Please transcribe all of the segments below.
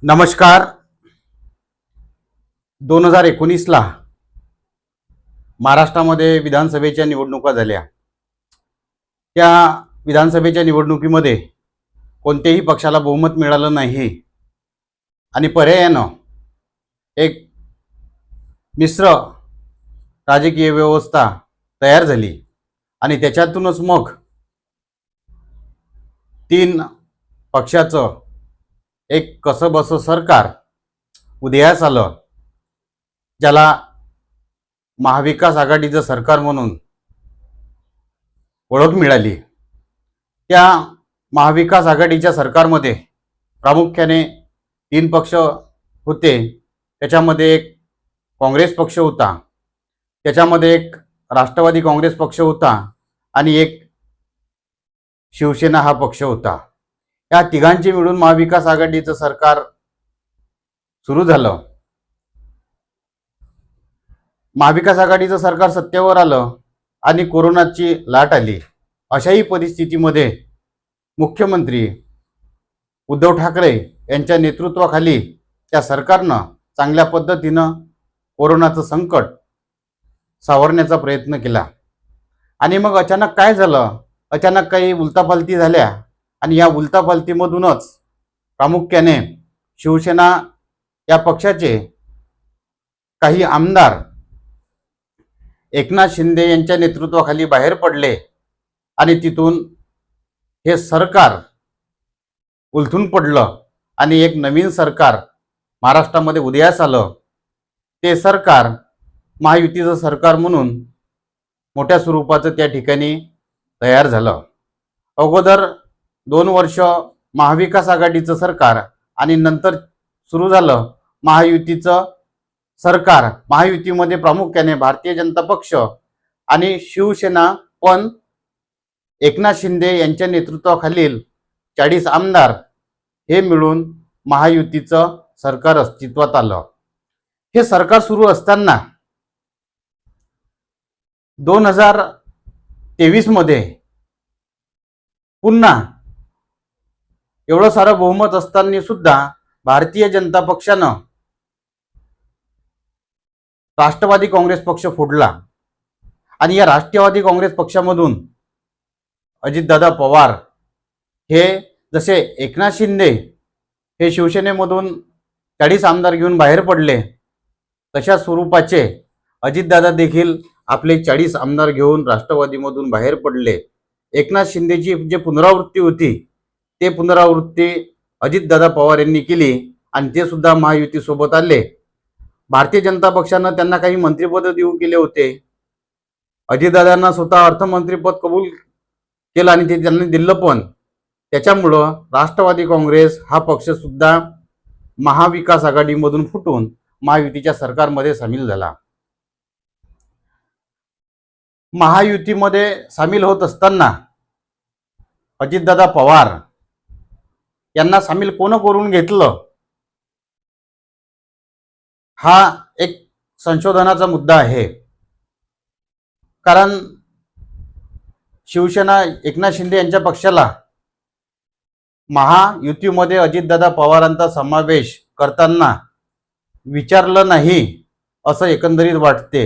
नमस्कार. 2019ला महाराष्ट्रामध्ये विधानसभेच्या निवडणुका झाल्या. त्या विधानसभेच्या निवडणुकीमध्ये कोणत्याही पक्षाला बहुमत मिळालं नाही आणि पर्यायानं एक मिश्र राजकीय व्यवस्था तयार झाली आणि त्याच्यातूनच मग तीन पक्षाचं एक कसंबसं सरकार उदयास आलं, ज्याला महाविकास आघाडीचं सरकार म्हणून ओळख मिळाली. त्या महाविकास आघाडीच्या सरकारमध्ये प्रामुख्याने तीन पक्ष होते. त्याच्यामध्ये एक काँग्रेस पक्ष होता, त्याच्यामध्ये एक राष्ट्रवादी काँग्रेस पक्ष होता आणि एक शिवसेना हा पक्ष होता. या तिघांचे मिळून महाविकास आघाडीचं सरकार सुरू झालं. महाविकास आघाडीचं सरकार सत्तेवर आलं आणि कोरोनाची लाट आली. अशाही परिस्थितीमध्ये मुख्यमंत्री उद्धव ठाकरे यांच्या नेतृत्वाखाली त्या सरकारनं चांगल्या पद्धतीनं कोरोनाचं संकट सावरण्याचा प्रयत्न केला. आणि मग अचानक काय झालं, अचानक काही उलतापालती झाल्या आणि या उलतापालतीमधूनच प्रामुख्याने शिवसेना या पक्षाचे काही आमदार एकनाथ शिंदे यांच्या नेतृत्वाखाली बाहेर पडले आणि तिथून हे सरकार उलथून पडलं आणि एक नवीन सरकार महाराष्ट्रामध्ये उदयास आलं. ते सरकार महायुतीचं सरकार म्हणून मोठ्या स्वरूपाचं त्या ठिकाणी तयार झालं. अगोदर 2 वर्ष महाविकास आघाडीचं सरकार आणि नंतर सुरू झालं महायुतीचं सरकार. महायुतीमध्ये प्रामुख्याने भारतीय जनता पक्ष आणि शिवसेना, पण एकनाथ शिंदे यांच्या नेतृत्वाखालील 40 आमदार हे मिळून महायुतीचं सरकार अस्तित्वात आलं. हे सरकार सुरू असताना 2023 मध्ये पुन्हा एवढं सारं बहुमत असताना सुद्धा भारतीय जनता पक्षानं राष्ट्रवादी काँग्रेस पक्ष फोडला आणि या राष्ट्रवादी काँग्रेस पक्षामधून अजितदादा पवार हे जसे एकनाथ शिंदे हे शिवसेनेमधून 40 आमदार घेऊन बाहेर पडले, तशा स्वरूपाचे अजितदादा देखील आपले 40 आमदार घेऊन राष्ट्रवादीमधून बाहेर पडले. एकनाथ शिंदेची जी पुनरावृत्ती होती ते पुनरावृत्ती अजितदादा पवार यांनी केली आणि ते सुद्धा महायुतीसोबत आले. भारतीय जनता पक्षानं त्यांना काही मंत्रिपद देऊ केले होते. अजितदादांना स्वतः अर्थमंत्रीपद कबूल केलं आणि ते त्यांनी दिलं पण. त्याच्यामुळं राष्ट्रवादी काँग्रेस हा पक्ष सुद्धा महाविकास आघाडीमधून फुटून महायुतीच्या सरकारमध्ये सामील झाला. महायुतीमध्ये सामील होत असताना अजितदादा पवार यांना सामील कोण करून घेतलं, हा एक संशोधनाचा मुद्दा आहे. कारण शिवसेना एकनाथ शिंदे यांच्या पक्षाला महायुतीमध्ये अजितदादा पवारांचा समावेश करताना विचारलं नाही असं एकंदरीत वाटते.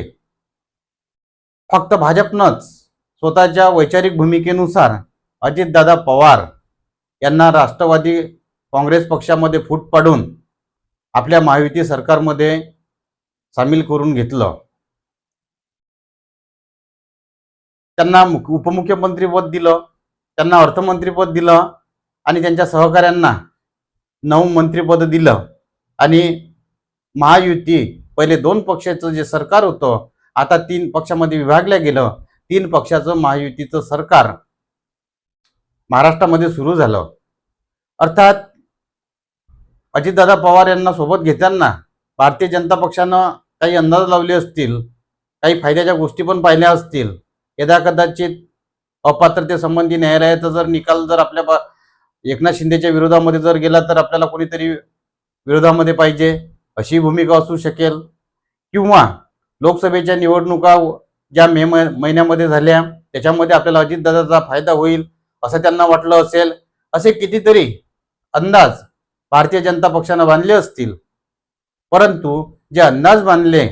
फक्त भाजपनंच स्वतःच्या वैचारिक भूमिकेनुसार अजितदादा पवार यांना राष्ट्रवादी काँग्रेस पक्षामध्ये फूट पाडून आपल्या महायुती सरकारमध्ये सामील करून घेतलं. त्यांना उपमुख्यमंत्रीपद दिलं, त्यांना अर्थमंत्रीपद दिलं आणि त्यांच्या सहकाऱ्यांना 9 मंत्रिपद दिलं. आणि महायुती पहिले 2 पक्षाचं जे सरकार होतं आता 3 पक्षामध्ये विभागलं गेलं. 3 पक्षाचं महायुतीचं सरकार महाराष्ट्रामध्ये सुरू झालं. अर्थात अजितदादा पवार यांना सोबत घेताना भारतीय जनता पक्षानं काही अंदाज लावले असतील, काही फायद्याच्या गोष्टी पण पाहिल्या असतील. यदा कदाचित अपात्रतेसंबंधी न्यायालयाचा जर निकाल जर आपल्या एकनाथ शिंदेच्या विरोधामध्ये जर गेला तर आपल्याला कोणीतरी विरोधामध्ये पाहिजे अशी भूमिका असू शकेल. किंवा लोकसभेच्या निवडणुका ज्या मे महिन्यामध्ये झाल्या त्याच्यामध्ये आपल्याला अजितदादाचा फायदा होईल असं त्यांना वाटलं असेल. असे कितीतरी अंदाज भारतीय जनता पक्षानं बांधले असतील, परंतु जे अंदाज बांधले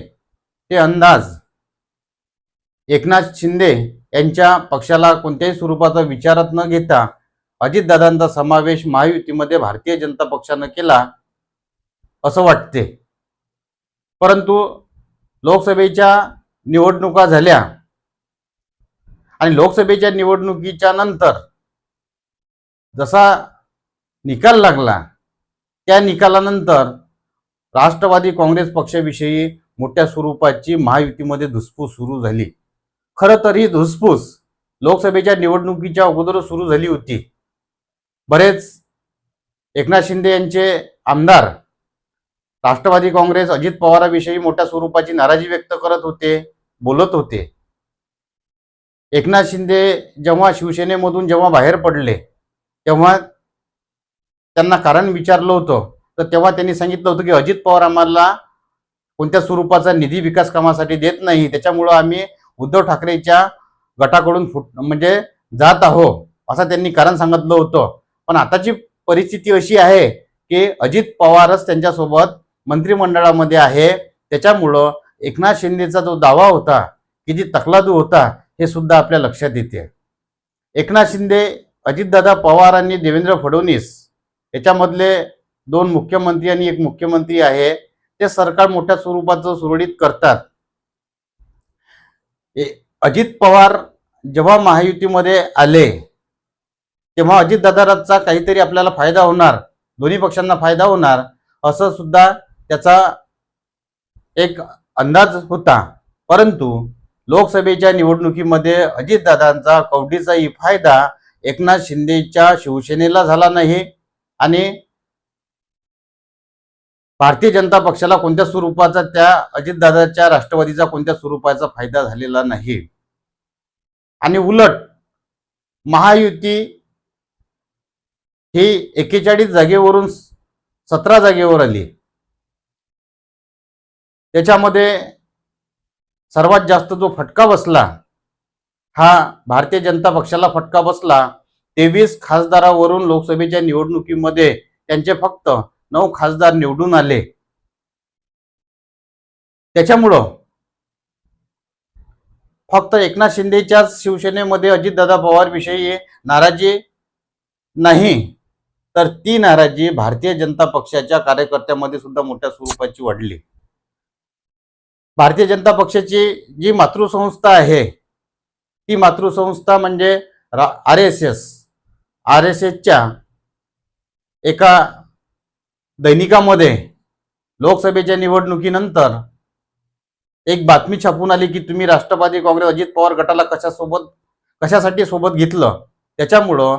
ते अंदाज एकनाथ शिंदे यांच्या पक्षाला कोणत्याही स्वरूपाचा विचारात न घेता अजितदादांचा समावेश महायुतीमध्ये भारतीय जनता पक्षानं केला असं वाटते. परंतु लोकसभेच्या निवडणुका झाल्या आणि लोकसभेच्या निवडणुकीच्या नंतर जसा निकाल लागला त्या निकालानंतर राष्ट्रवादी काँग्रेस पक्षाविषयी मोठ्या स्वरूपाची महायुतीमध्ये धुसफूस सुरू झाली. खरं तर ही धुसफूस लोकसभेच्या निवडणुकीच्या अगोदर सुरू झाली होती. बरेच एकनाथ शिंदे यांचे आमदार राष्ट्रवादी काँग्रेस अजित पवारांविषयी मोठ्या स्वरूपाची नाराजी व्यक्त करत होते, बोलत होते. एकनाथ शिंदे जेव्हा शिवसेनेमधून बाहेर पडले तेव्हा त्यांना कारण विचारलं होतं, तर तेव्हा त्यांनी सांगितलं होतं की अजित पवार आम्हाला कोणत्या स्वरूपाचा निधी विकास कामासाठी देत नाही, त्याच्यामुळं आम्ही उद्धव ठाकरेच्या गटाकडून जात आहोत असं त्यांनी कारण सांगितलं होतं. पण आताची परिस्थिती अशी आहे की अजित पवारच त्यांच्यासोबत मंत्रिमंडळामध्ये आहे. त्याच्यामुळं एकनाथ शिंदेचा जो दावा होता की जी तकलादू होता हे सुद्धा आपल्या लक्षात येते. एकनाथ शिंदे, अजितदादा पवार आणि देवेंद्र फडणवीस याच्यामधले 2 मुख्यमंत्री आणि 1 मुख्यमंत्री आहे, ते सरकार मोठ्या स्वरूपाचं सुरळीत करतात. अजित पवार जेव्हा महायुतीमध्ये आले तेव्हा अजितदादांचा काहीतरी आपल्याला फायदा होणार, दोन्ही पक्षांना फायदा होणार असं सुद्धा त्याचा एक अंदाज होता. परंतु लोकसभेच्या निवडणुकीमध्ये अजितदादांचा कवडीचाही फायदा एकनाथ शिंदेच्या शिवसेनेला झाला नाही आणि भारतीय जनता पक्षाला कोणत्या स्वरूपाचा, त्या अजितदादाच्या राष्ट्रवादीचा कोणत्या स्वरूपाचा फायदा झालेला नाही. आणि उलट महायुती ही 41 जागेवरून 17 जागेवर आली. त्याच्यामध्ये सर्वात जास्त जो फटका बसला हा भारतीय जनता पक्षाला फटका बसला. 23 खासदारावरून लोकसभेच्या निवडणुकीमध्ये त्यांचे फक्त 9 खासदार निवडून आले. त्याच्यामुळं फक्त एकनाथ शिंदेच्याच शिवसेनेमध्ये अजितदादा पवार विषयी नाराजी नाही, तर ती नाराजी भारतीय जनता पक्षाच्या कार्यकर्त्यांमध्ये सुद्धा मोठ्या स्वरूपाची वाढली. भारतीय जनता पक्षाची जी मातृसंस्था आहे ती मातृसंस्था म्हणजे RSSच्या एका दैनिकामध्ये लोकसभेच्या निवडणुकीनंतर एक बातमी छापून आली की तुम्ही राष्ट्रवादी काँग्रेस अजित पवार गटाला कशासाठी सोबत घेतलं, त्याच्यामुळं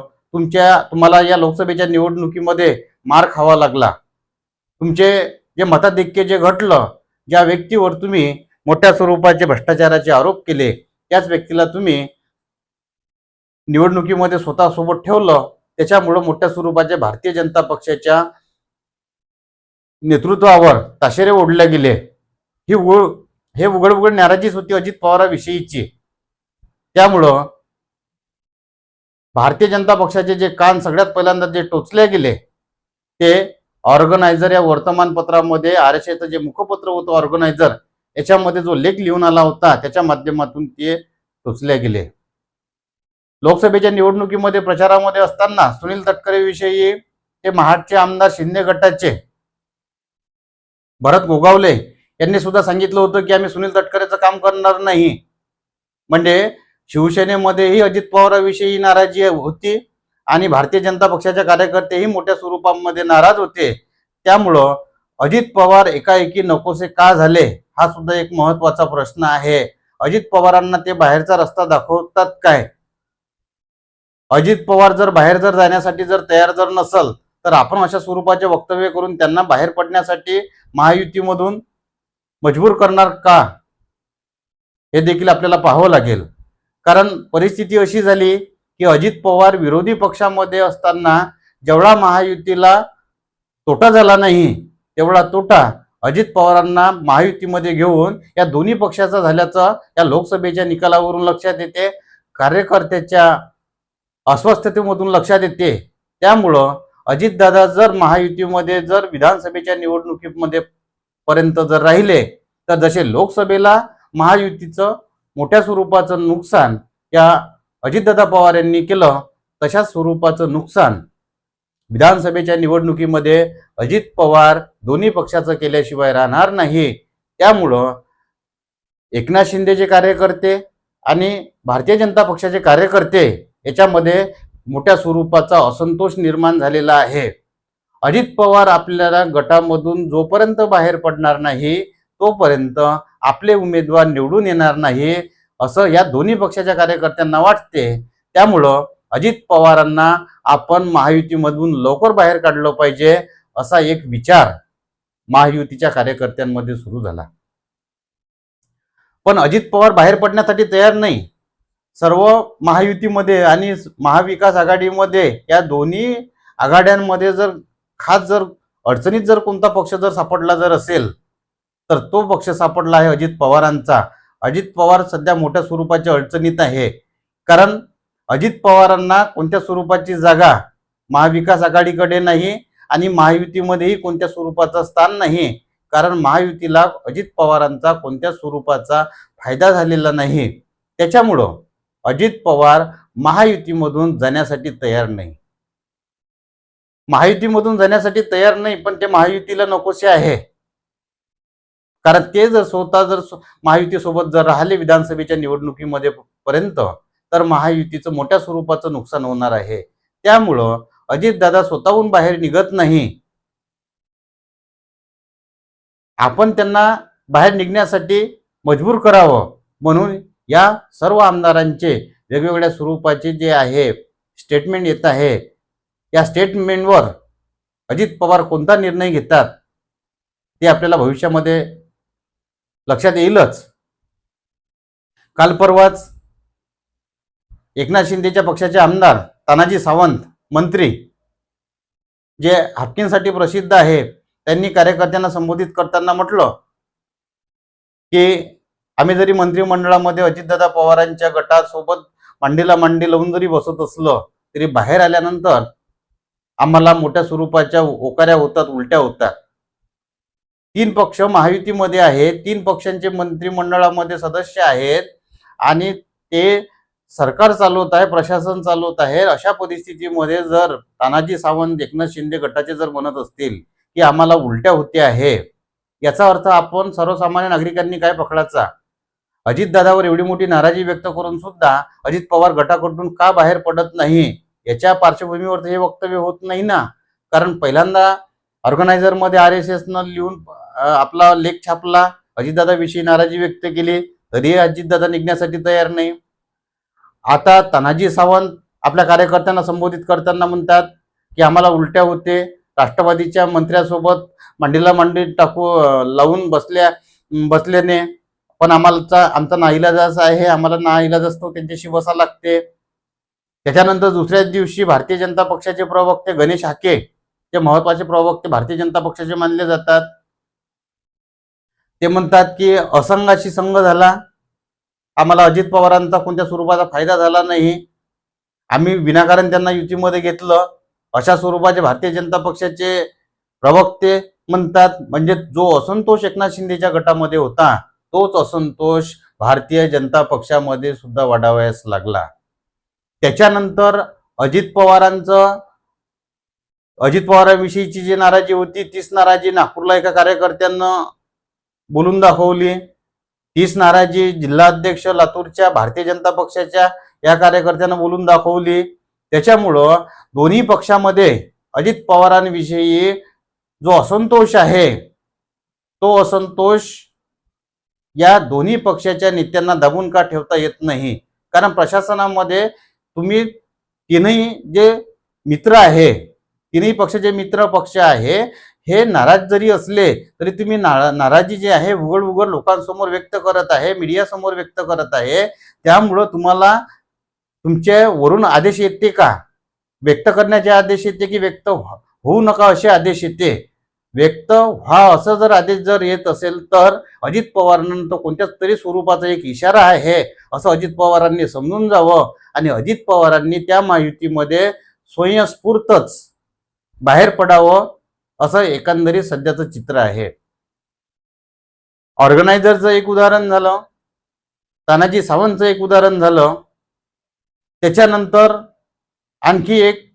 तुम्हाला या लोकसभेच्या निवडणुकीमध्ये मार खावा लागला. तुमचे जे मताधिक्य जे घटलं, ज्या व्यक्तीवर तुम्ही मोठ्या स्वरूपाचे भ्रष्टाचाराचे आरोप केले त्याच व्यक्तीला तुम्ही निवडणुकीमध्ये स्वतःसोबत ठेवलं. त्याच्यामुळं मोठ्या स्वरूपाच्या भारतीय जनता पक्षाच्या नेतृत्वावर ताशेरे ओढले गेले. हे उघड नाराजीच होती अजित पवारांविषयीची. त्यामुळं भारतीय जनता पक्षाचे जे कान सगळ्यात पहिल्यांदा जे टोचले गेले ते ऑर्गनायझर या वर्तमानपत्रामध्ये, RSSचं जे मुखपत्र होतं ऑर्गनायझर, याच्यामध्ये जो लेख लिहून आला होता त्याच्या माध्यमातून ते टोचले गेले. लोकसभेच्या निवडणुकीमध्ये प्रचारामध्ये असताना सुनील तटकरे विषयी ते महाडचे आमदार शिंदे गटाचे भरत गोगावले यांनी सुद्धा सांगितलं होतं की आम्ही सुनील तटकरेचं काम करणार नाही. म्हणजे शिवसेनेमध्येही अजित पवारांविषयी नाराजी होती आणि भारतीय जनता पक्षाच्या कार्यकर्तेही मोठ्या स्वरूपामध्ये नाराज होते. त्यामुळं अजित पवार एकाएकी नकोसे का झाले हा सुद्धा एक महत्वाचा प्रश्न आहे. अजित पवारांना ते बाहेरचा रस्ता दाखवतात काय? अजित पवार जर बाहेर जाण्यासाठी तयार नसल तर आपण अशा स्वरूपाचे वक्तव्य करून त्यांना बाहेर पडण्यासाठी महायुतीमधून मजबूर करणार का, हे देखील आपल्याला पाहावं लागेल. कारण परिस्थिती अशी झाली की अजित पवार विरोधी पक्षामध्ये असताना जेवढा महायुतीला तोटा झाला नाही तेवढा तोटा अजित पवारांना महायुतीमध्ये घेऊन या दोन्ही पक्षाचा झाल्याचं या लोकसभेच्या निकालावरून लक्षात येते, कार्यकर्त्याच्या अस्वस्थतेमधून लक्षात येते. त्यामुळं अजितदादा जर महायुतीमध्ये जर विधानसभेच्या निवडणुकीमध्ये पर्यंत जर राहिले तर जसे लोकसभेला महायुतीचं मोठ्या स्वरूपाचं नुकसान या अजितदादा पवार यांनी केलं, तशा स्वरूपाचं नुकसान विधानसभेच्या निवडणुकीमध्ये अजित पवार दोन्ही पक्षाचं केल्याशिवाय राहणार नाही. त्यामुळं एकनाथ शिंदेचे कार्यकर्ते आणि भारतीय जनता पक्षाचे कार्यकर्ते याच्यामध्ये मोठ्या स्वरूपाचा असंतोष निर्माण झालेला आहे. अजित पवार आपल्याला गटामधून जोपर्यंत बाहेर पडणार नाही तोपर्यंत आपले उमेदवार निवडून येणार नाही असं या दोन्ही पक्षाच्या कार्यकर्त्यांना वाटते. त्यामुळं अजित पवारांना आपण महायुतीमधून लवकर बाहेर काढलं पाहिजे असा एक विचार महायुतीच्या कार्यकर्त्यांमध्ये सुरू झाला. पण अजित पवार बाहेर पडण्यासाठी तयार नाही. सर्व महायुतीमध्ये आणि महाविकास आघाडीमध्ये या दोन्ही आघाड्यांमध्ये जर अडचणीत जर कोणता पक्ष जर सापडला जर असेल तर तो पक्ष सापडला आहे अजित पवारांचा. अजित पवार सध्या मोठ्या स्वरूपाच्या अडचणीत आहे. कारण अजित पवारांना कोणत्या स्वरूपाची जागा महाविकास आघाडीकडे नाही आणि महायुतीमध्येही कोणत्या स्वरूपाचं स्थान नाही. कारण महायुतीला अजित पवारांचा कोणत्या स्वरूपाचा फायदा झालेला नाही. त्याच्यामुळं अजित पवार महायुतीमधून जाण्यासाठी तयार नाही. महायुतीमधून जाण्यासाठी तयार नाही, पण ते महायुतीला नकोसे आहे. कारण ते जर स्वतः जर महायुतीसोबत जर राहिले विधानसभेच्या निवडणुकीमध्ये पर्यंत तर महायुतीचं मोठ्या स्वरूपाचं नुकसान होणार आहे. त्यामुळं अजितदादा स्वतःहून बाहेर निघत नाही. आपण त्यांना बाहेर निघण्यासाठी मजबूर करावं म्हणून या सर्व आमदारांचे वेगवेगळ्या स्वरूपाचे जे आहे स्टेटमेंट येत आहे, या स्टेटमेंटवर अजित पवार कोणता निर्णय घेतात ते आपल्याला भविष्यामध्ये लक्षात येईलच. काल परवाच एकनाथ शिंदेच्या पक्षाचे आमदार तानाजी सावंत मंत्री जे हापकिनसाठी प्रसिद्ध आहे, त्यांनी कार्यकर्त्यांना संबोधित करताना म्हटलं की आम्ही जरी मंत्रिमंडळामध्ये अजितदादा पवारांच्या गटासोबत मांडीला मांडी लावून जरी बसत असलो तरी बाहेर आल्यानंतर आम्हाला मोठ्या स्वरूपाच्या ओकाऱ्या होतात, उलट्या होतात. 3 पक्ष महायुतीमध्ये आहेत, 3 पक्षांचे मंत्रिमंडळामध्ये सदस्य आहेत आणि ते सरकार चालवत आहे, प्रशासन चालवत आहे. अशा परिस्थितीमध्ये जर तानाजी सावंत एकनाथ शिंदे गटाचे जर म्हणत असतील की आम्हाला उलट्या होते आहे, याचा अर्थ आपण सर्वसामान्य नागरिकांनी काय पकडायचा? अजितदादावर एवढी मोठी नाराजी व्यक्त करून सुद्धा अजित पवार गटाकडून का बाहेर पडत नाही याच्या पार्श्वभूमीवर हे वक्तव्य होत नाही ना. कारण पहिल्यांदा ऑर्गनायझरमध्ये RSSनं लिहून आपला लेख छापला, अजितदादाविषयी नाराजी व्यक्त केली, तरी अजितदादा निघण्यासाठी तयार नाही. आता तानाजी सावंत आपल्या कार्यकर्त्यांना संबोधित करताना म्हणतात की आम्हाला उलट्या होते, राष्ट्रवादीच्या मंत्र्यासोबत मांडीला मांडी लावून बसल्याने पण आमचा नाईलाज आहे, आम्हाला नाईलाज असतो, त्यांच्याशी बसा लागते. त्याच्यानंतर दुसऱ्याच दिवशी भारतीय जनता पक्षाचे प्रवक्ते गणेश हाके, जे महत्वाचे प्रवक्ते भारतीय जनता पक्षाचे मानले जातात, ते म्हणतात की असंघाशी संघ झाला, आम्हाला अजित पवारांचा कोणत्या स्वरूपाचा फायदा झाला नाही, आम्ही विनाकारण त्यांना युतीमध्ये घेतलं, अशा स्वरूपाचे भारतीय जनता पक्षाचे प्रवक्ते म्हणतात. म्हणजे जो असंतोष एकनाथ शिंदेच्या गटामध्ये होता तोच असंतोष भारतीय जनता पक्षामध्ये सुद्धा वाढावयास लागला. त्याच्यानंतर अजित पवारांविषयीची जी नाराजी होती तीच नाराजी नागपूरला एका कार्यकर्त्यानं बोलून दाखवली. तीच नाराजी जिल्हाध्यक्ष लातूरच्या भारतीय जनता पक्षाच्या या कार्यकर्त्यानं बोलून दाखवली. त्याच्यामुळं दोन्ही पक्षामध्ये अजित पवारांविषयी जो असंतोष आहे तो असंतोष या दोन्ही पक्षाच्या नेत्यांना दाबून का ठेवता येत नाही. कारण प्रशासनामध्ये तुम्ही तीनही जे मित्र आहे, तीनही पक्षाचे मित्र पक्ष आहे, हे नाराज जरी असले तरी तुम्ही नाराजी जी आहे उघड लोकांसमोर व्यक्त करत आहे, मीडियासमोर व्यक्त करत आहे. त्यामुळं तुम्हाला तुमच्या वरून आदेश येते का? व्यक्त करण्याचे आदेश येते की व्यक्त होऊ नका असे आदेश येते? व्यक्त व्हा असं जर आदेश जर येत असेल तर अजित पवारांना तो कोणत्याच तरी स्वरूपाचा एक इशारा आहे असं अजित पवारांनी समजून जावं आणि अजित पवारांनी त्या महायुतीमध्ये स्वयंस्फूर्तच बाहेर पडावं असं एकंदरीत सध्याचं चित्र आहे. ऑर्गनायझरचं एक उदाहरण झालं, तानाजी सावंतचं एक उदाहरण झालं, त्याच्यानंतर आणखी एक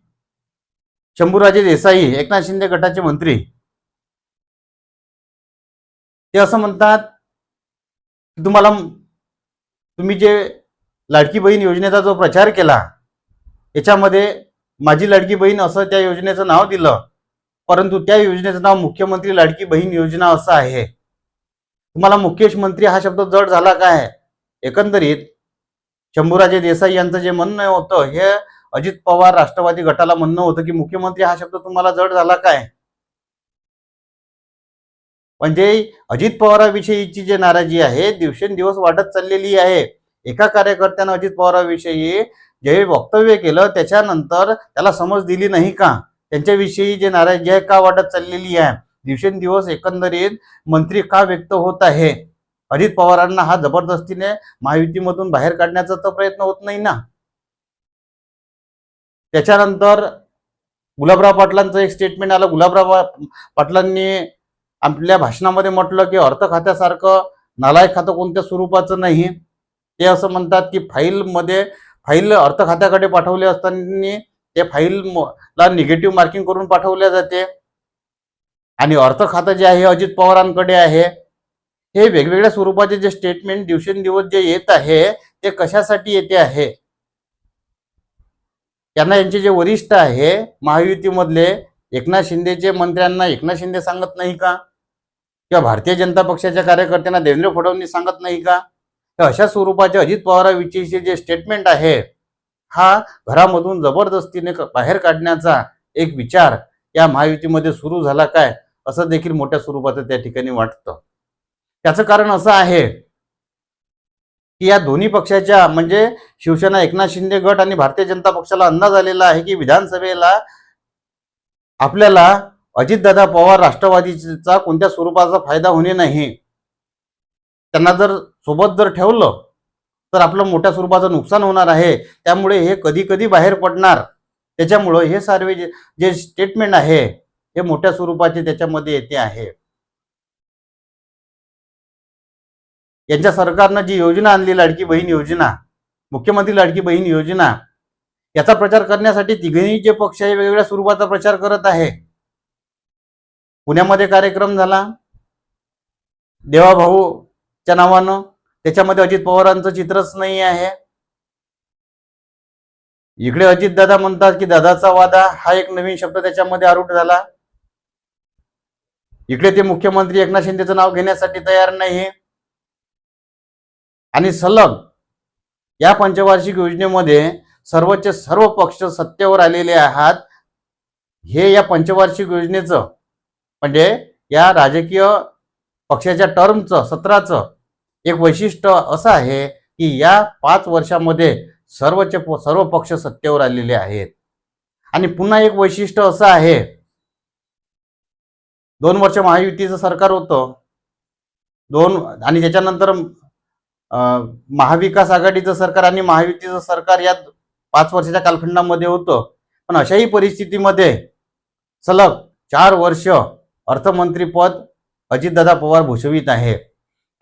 शंभूराजे देसाई, एकनाथ शिंदे गटाचे मंत्री, ते असं म्हणतात की तुम्ही जे लाडकी बहीण योजनेचा जो प्रचार केला, याच्यामध्ये माझी लाडकी बहीण असं त्या योजनेचं नाव दिलं, परंतु त्या योजनेचं नाव मुख्यमंत्री लाडकी बहीण योजना असं आहे. तुम्हाला मुख्यमंत्री हा शब्द जड झाला काय? एकंदरीत शंभूराजे देसाई यांचं जे म्हणणं होतं, हे अजित पवार राष्ट्रवादी गटाला म्हणणं होतं की मुख्यमंत्री हा शब्द तुम्हाला जड झाला काय? म्हणजे अजित पवारांविषयीची जी नाराजी आहे दिवसेंदिवस वाढत चाललेली आहे. एका कार्यकर्त्यानं अजित पवारांविषयी जे वक्तव्य केलं त्याच्यानंतर त्याला समज दिली नाही का? त्यांच्याविषयी जे नाराजी आहे का वाढत चाललेली आहे? दिवसेंदिवस एकंदरीत मंत्री का व्यक्त होत आहे? अजित पवारांना हा जबरदस्तीने महायुतीमधून बाहेर काढण्याचा तर प्रयत्न होत नाही ना. त्याच्यानंतर गुलाबराव पाटलांचं एक स्टेटमेंट आलं. गुलाबराव पाटलांनी आपल्या भाषणामध्ये म्हटलं की अर्थ खात्यासारखं नालायक खातं कोणत्या स्वरूपाचं नाही. ते असं म्हणतात की फाईल अर्थ खात्याकडे पाठवले असताना ते फाईलला निगेटिव्ह मार्किंग करून पाठवल्या जाते आणि अर्थ खातं जे आहे अजित पवारांकडे आहे. हे वेगवेगळ्या स्वरूपाचे जे स्टेटमेंट दिवसेंदिवस जे येत आहे ते कशासाठी येते आहे? त्यांना यांचे जे वरिष्ठ आहे महायुतीमधले एकनाथ शिंदेचे मंत्र्यांना एकनाथ शिंदे सांगत नाही का? किंवा भारतीय जनता पक्षाच्या कार्यकर्त्यांना देवेंद्र फडणवीस सांगत नाही का? तर अशा स्वरूपाचे अजित पवारांविषयीचे जे स्टेटमेंट आहे, हा घरामधून जबरदस्तीने बाहेर काढण्याचा एक विचार या महायुतीमध्ये सुरू झाला काय, असं देखील मोठ्या स्वरूपाचं त्या ठिकाणी वाटतं. त्याचं कारण असं आहे की या दोन्ही पक्षाच्या म्हणजे शिवसेना एकनाथ शिंदे गट आणि भारतीय जनता पक्षाला अंदाज आलेला आहे की विधानसभेला आपल्याला अजितदादा पवार राष्ट्रवादीचा कोणत्या स्वरूपाचा फायदा होणे नाही. त्यांना जर सोबत ठेवलं तर आपलं मोठ्या स्वरूपाचं नुकसान होणार आहे. त्यामुळे हे कधी कधी बाहेर पडणार. त्याच्यामुळं हे सर्व जे स्टेटमेंट आहे हे मोठ्या स्वरूपाचे त्याच्यामध्ये येते आहे. यांच्या सरकारनं जी योजना आणली लाडकी बहीण योजना, मुख्यमंत्री लाडकी बहीण योजना, याचा प्रचार करण्यासाठी तिघही जे पक्ष आहे वेगवेगळ्या स्वरूपाचा प्रचार करत आहे. पुण्यामध्ये कार्यक्रम झाला देवाभाऊच्या नावानं, त्याच्यामध्ये अजित पवारांचं चित्रच नाही आहे. इकडे अजितदादा म्हणतात की दादाचा वादा हा एक नवीन शब्द त्याच्यामध्ये आरूढ झाला. इकडे ते मुख्यमंत्री एकनाथ शिंदेचं नाव घेण्यासाठी तयार नाही. आणि सलग या पंचवार्षिक योजनेमध्ये सर्व पक्ष सत्तेवर आलेले आहात. हे या पंचवार्षिक योजनेचं म्हणजे या राजकीय पक्षाच्या टर्मचं सत्राचं एक वैशिष्ट्य असं आहे की या 5 वर्षामध्ये सर्व पक्ष सत्तेवर आलेले आहेत. आणि पुन्हा एक वैशिष्ट्य असं आहे, 2 वर्ष महायुतीचं सरकार होतं, आणि त्याच्यानंतर महाविकास आघाडीचं सरकार आणि महायुतीचं सरकार या 5 वर्षाच्या कालखंडामध्ये होतं. पण अशाही परिस्थितीमध्ये सलग 4 वर्ष अर्थमंत्री पद अजितदादा पवार भूषवित आहे.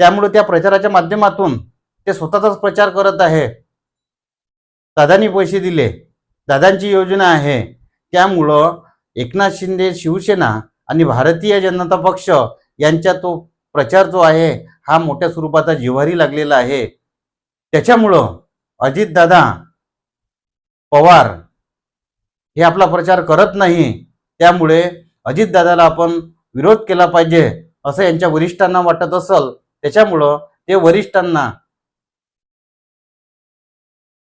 त्यामुळे त्या प्रचाराच्या माध्यमातून ते स्वतःचाच प्रचार करत आहे. दादांनी पैसे दिले, दादांची योजना आहे. त्यामुळं एकनाथ शिंदे शिवसेना आणि भारतीय जनता पक्ष यांच्या तो प्रचार जो आहे हा मोठ्या स्वरूपाचा जिव्हारी लागलेला आहे. त्याच्यामुळं अजितदादा पवार हे आपला प्रचार करत नाही. त्यामुळे अजितदादाला आपण विरोध केला पाहिजे असं यांच्या वरिष्ठांना वाटत असेल. त्याच्यामुळं ते वरिष्ठांना,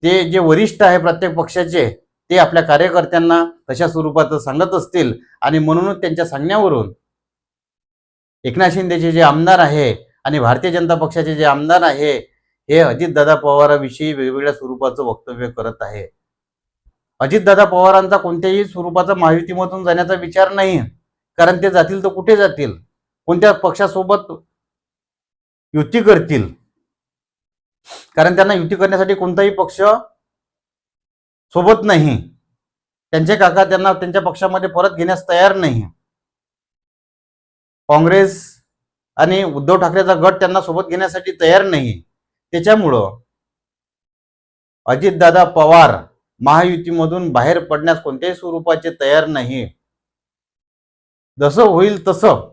ते जे वरिष्ठ आहे प्रत्येक पक्षाचे, ते आपल्या कार्यकर्त्यांना तशा स्वरूपात सांगत असतील. आणि म्हणूनच त्यांच्या सांगण्यावरून एकनाथ शिंदेचे जे आमदार आहे आणि भारतीय जनता पक्षाचे जे आमदार आहे हे अजितदादा पवारांविषयी वेगवेगळ्या स्वरूपाचं वक्तव्य करत आहे. अजितदादा पवारांचा कोणत्याही स्वरूपाचा महायुतीमधून जाण्याचा विचार नाही. कारण ते जातील तर कुठे जातील, कोणत्या पक्षासोबत युती करतील? कारण त्यांना युती करण्यासाठी कोणताही पक्ष सोबत नाही. त्यांचे काका त्यांना त्यांच्या पक्षामध्ये परत घेण्यास तयार नाही. काँग्रेस आणि उद्धव ठाकरेचा गट त्यांना सोबत घेण्यासाठी तयार नाही. त्याच्यामुळं अजितदादा पवार महायुतीमधून बाहेर पडण्यास कोणत्याही स्वरूपाचे तयार नाही. जसं होईल तसं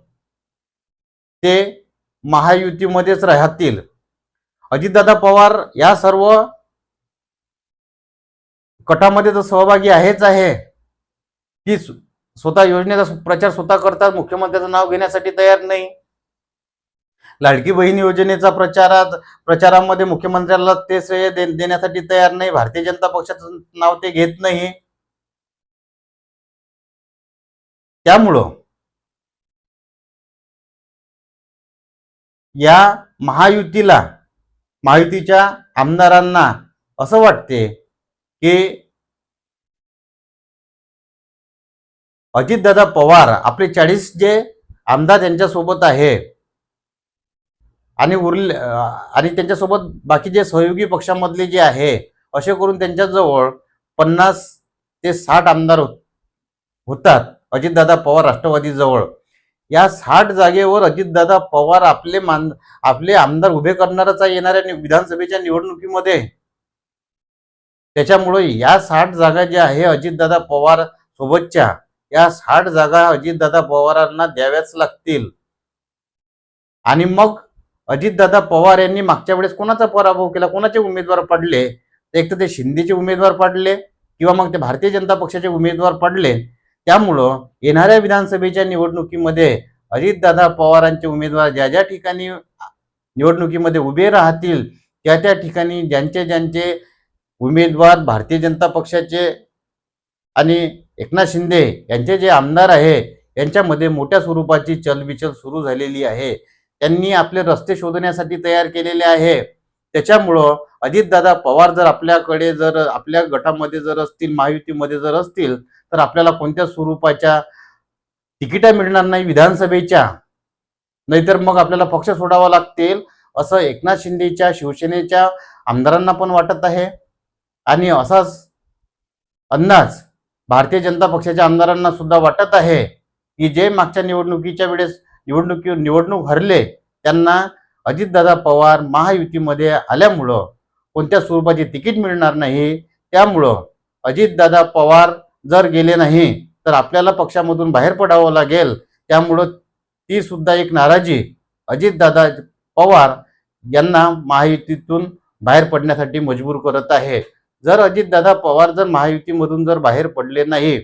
ते महायुतीमध्येच राहतील. अजितदादा पवार या सर्व कटामध्ये तर सहभागी आहेच आहे की स्वतः योजनेचा प्रचार स्वतः करतात, मुख्यमंत्र्याचं नाव घेण्यासाठी तयार नाही. लाडकी बहीण योजनेचा प्रचारामध्ये मुख्यमंत्र्याला ते श्रेय देण्यासाठी तयार नाही. भारतीय जनता पक्षाचं नाव ते घेत नाही. त्यामुळं या महायुतीच्या आमदारांना असं वाटते की अजितदादा पवार आपले 40 जे आमदार त्यांच्यासोबत आहे आणि त्यांच्यासोबत बाकी जे सहयोगी पक्षामधले जे आहे, असे करून त्यांच्याजवळ 50 ते 60 आमदार होतात अजितदादा पवार राष्ट्रवादीजवळ. या 60 जागेवर अजितदादा पवार आपले आमदार उभे करणारच आहे येणाऱ्या विधानसभेच्या निवडणुकीमध्ये. त्याच्यामुळे या 60 जागा ज्या आहे अजितदादा पवार सोबतच्या, या 60 जागा अजितदादा पवारांना द्याव्याच लागतील. आणि मग अजितदादा पवार यांनी मागच्या वेळेस कोणाचा पराभव केला, कोणाचे उमेदवार पडले, एक तर ते शिंदेचे उमेदवार पडले किंवा मग ते भारतीय जनता पक्षाचे उमेदवार पडले. त्यामुळं येणाऱ्या विधानसभेच्या निवडणुकीमध्ये अजितदादा पवारांचे उमेदवार ज्या ज्या ठिकाणी निवडणुकीमध्ये उभे राहतील, त्या ठिकाणी ज्यांचे उमेदवार भारतीय जनता पक्षाचे आणि एकनाथ शिंदे यांचे जे आमदार आहे, यांच्यामध्ये मोठ्या स्वरूपाची चलबिचल सुरू झालेली आहे. त्यांनी आपले रस्ते शोधण्यासाठी तयार केलेले आहे. त्याच्यामुळं अजितदादा पवार जर आपल्या गटामध्ये जर असतील, महायुतीमध्ये जर असतील, तर आपल्याला कोणत्या स्वरूपाच्या तिकिटा मिळणार नाही विधानसभेच्या, नाहीतर मग आपल्याला पक्ष सोडावा लागतील, असं एकनाथ शिंदेच्या शिवसेनेच्या आमदारांना पण वाटत आहे. आणि असाच अंदाज भारतीय जनता पक्षाच्या आमदारांना सुद्धा वाटत आहे की जे मागच्या निवडणुकीच्या वेळेस निवडणूक हरले, त्यांना अजितदादा पवार महायुतीमध्ये आल्यामुळं कोणत्या स्वरूपाचे तिकीट मिळणार नाही. त्यामुळं अजितदादा पवार जर गेले नाही तर आपल्याला पक्षामधून बाहेर पडावं लागेल. त्यामुळं ती सुद्धा एक नाराजी अजितदादा पवार यांना महायुतीतून बाहेर पडण्यासाठी मजबूर करत आहे. जर अजितदादा पवार जर महायुतीमधून जर बाहेर पडले नाही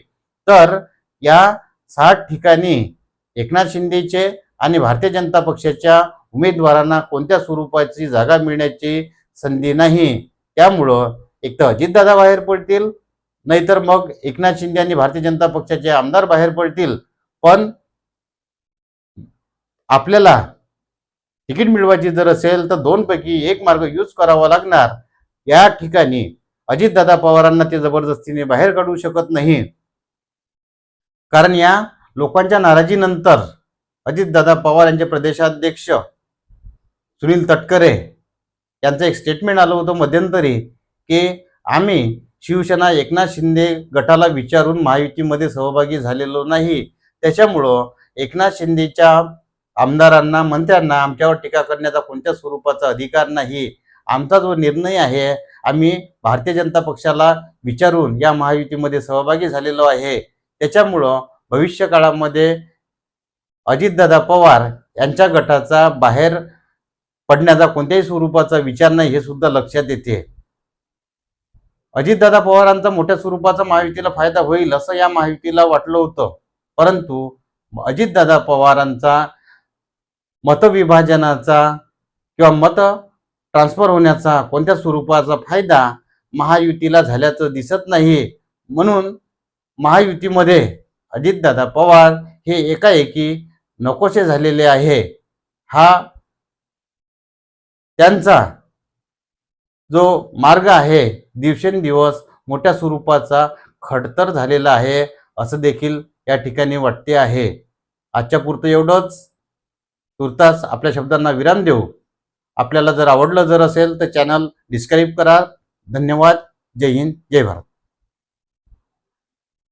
तर या 60 ठिकाणी एकनाथ शिंदेचे आणि भारतीय जनता पक्षाच्या उमेदवारांना कोणत्या स्वरूपाची जागा मिळण्याची संधी नाही. त्यामुळं एक तर अजितदादा बाहेर पडतील, नाहीतर मग एकनाथ शिंदे आणि भारतीय जनता पक्षाचे आमदार बाहेर पडतील. पण आपल्याला तिकीट मिळवायची जर असेल तर 2 पैकी एक मार्ग यूज करावा लागणार. या ठिकाणी अजितदादा पवारांना ते जबरदस्तीने बाहेर काढू शकत नाही. कारण या लोकांच्या नाराजीनंतर अजितदादा पवार यांचे प्रदेशाध्यक्ष सुनील तटकरे यांचं एक स्टेटमेंट आलं होतं मध्यंतरी की आम्ही शिवसेना एकनाथ शिंदे गटाला विचारून महायुतीमध्ये सहभागी झालेलो नाही. त्याच्यामुळं एकनाथ शिंदेच्या आमदारांना, मंत्र्यांना आमच्यावर टीका करण्याचा कोणत्या स्वरूपाचा अधिकार नाही. आमचा जो निर्णय आहे, आम्ही भारतीय जनता पक्षाला विचारून या महायुतीमध्ये सहभागी झालेलो आहे. त्याच्यामुळं भविष्य काळामध्ये अजितदादा पवार यांच्या गटाचा बाहेर पडण्याचा कोणत्याही स्वरूपाचा विचार नाही, हे सुद्धा लक्षात येते. अजितदादा पवारांचा मोठ्या स्वरूपाचा महायुतीला फायदा होईल असं या महायुतीला वाटलं होतं. परंतु अजितदादा पवारांचा मतविभाजनाचा किंवा मत ट्रान्सफर होण्याचा कोणत्या स्वरूपाचा फायदा महायुतीला झाल्याचं दिसत नाही. म्हणून महायुतीमध्ये अजितदादा पवार हे एकाएकी नकोसे झालेले आहे. हा त्यांचा जो मार्ग आहे दिवसेंदिवस मोठ्या स्वरूपाचा खडतर झालेला आहे असं देखील या ठिकाणी वाटते आहे. आजच्या पुरतं एवढंच. तुर्तास आपल्या शब्दांना विराम देऊ. आपल्याला जर आवडलं असेल तर चॅनल सबस्क्राईब करा. धन्यवाद. जय हिंद, जय भारत.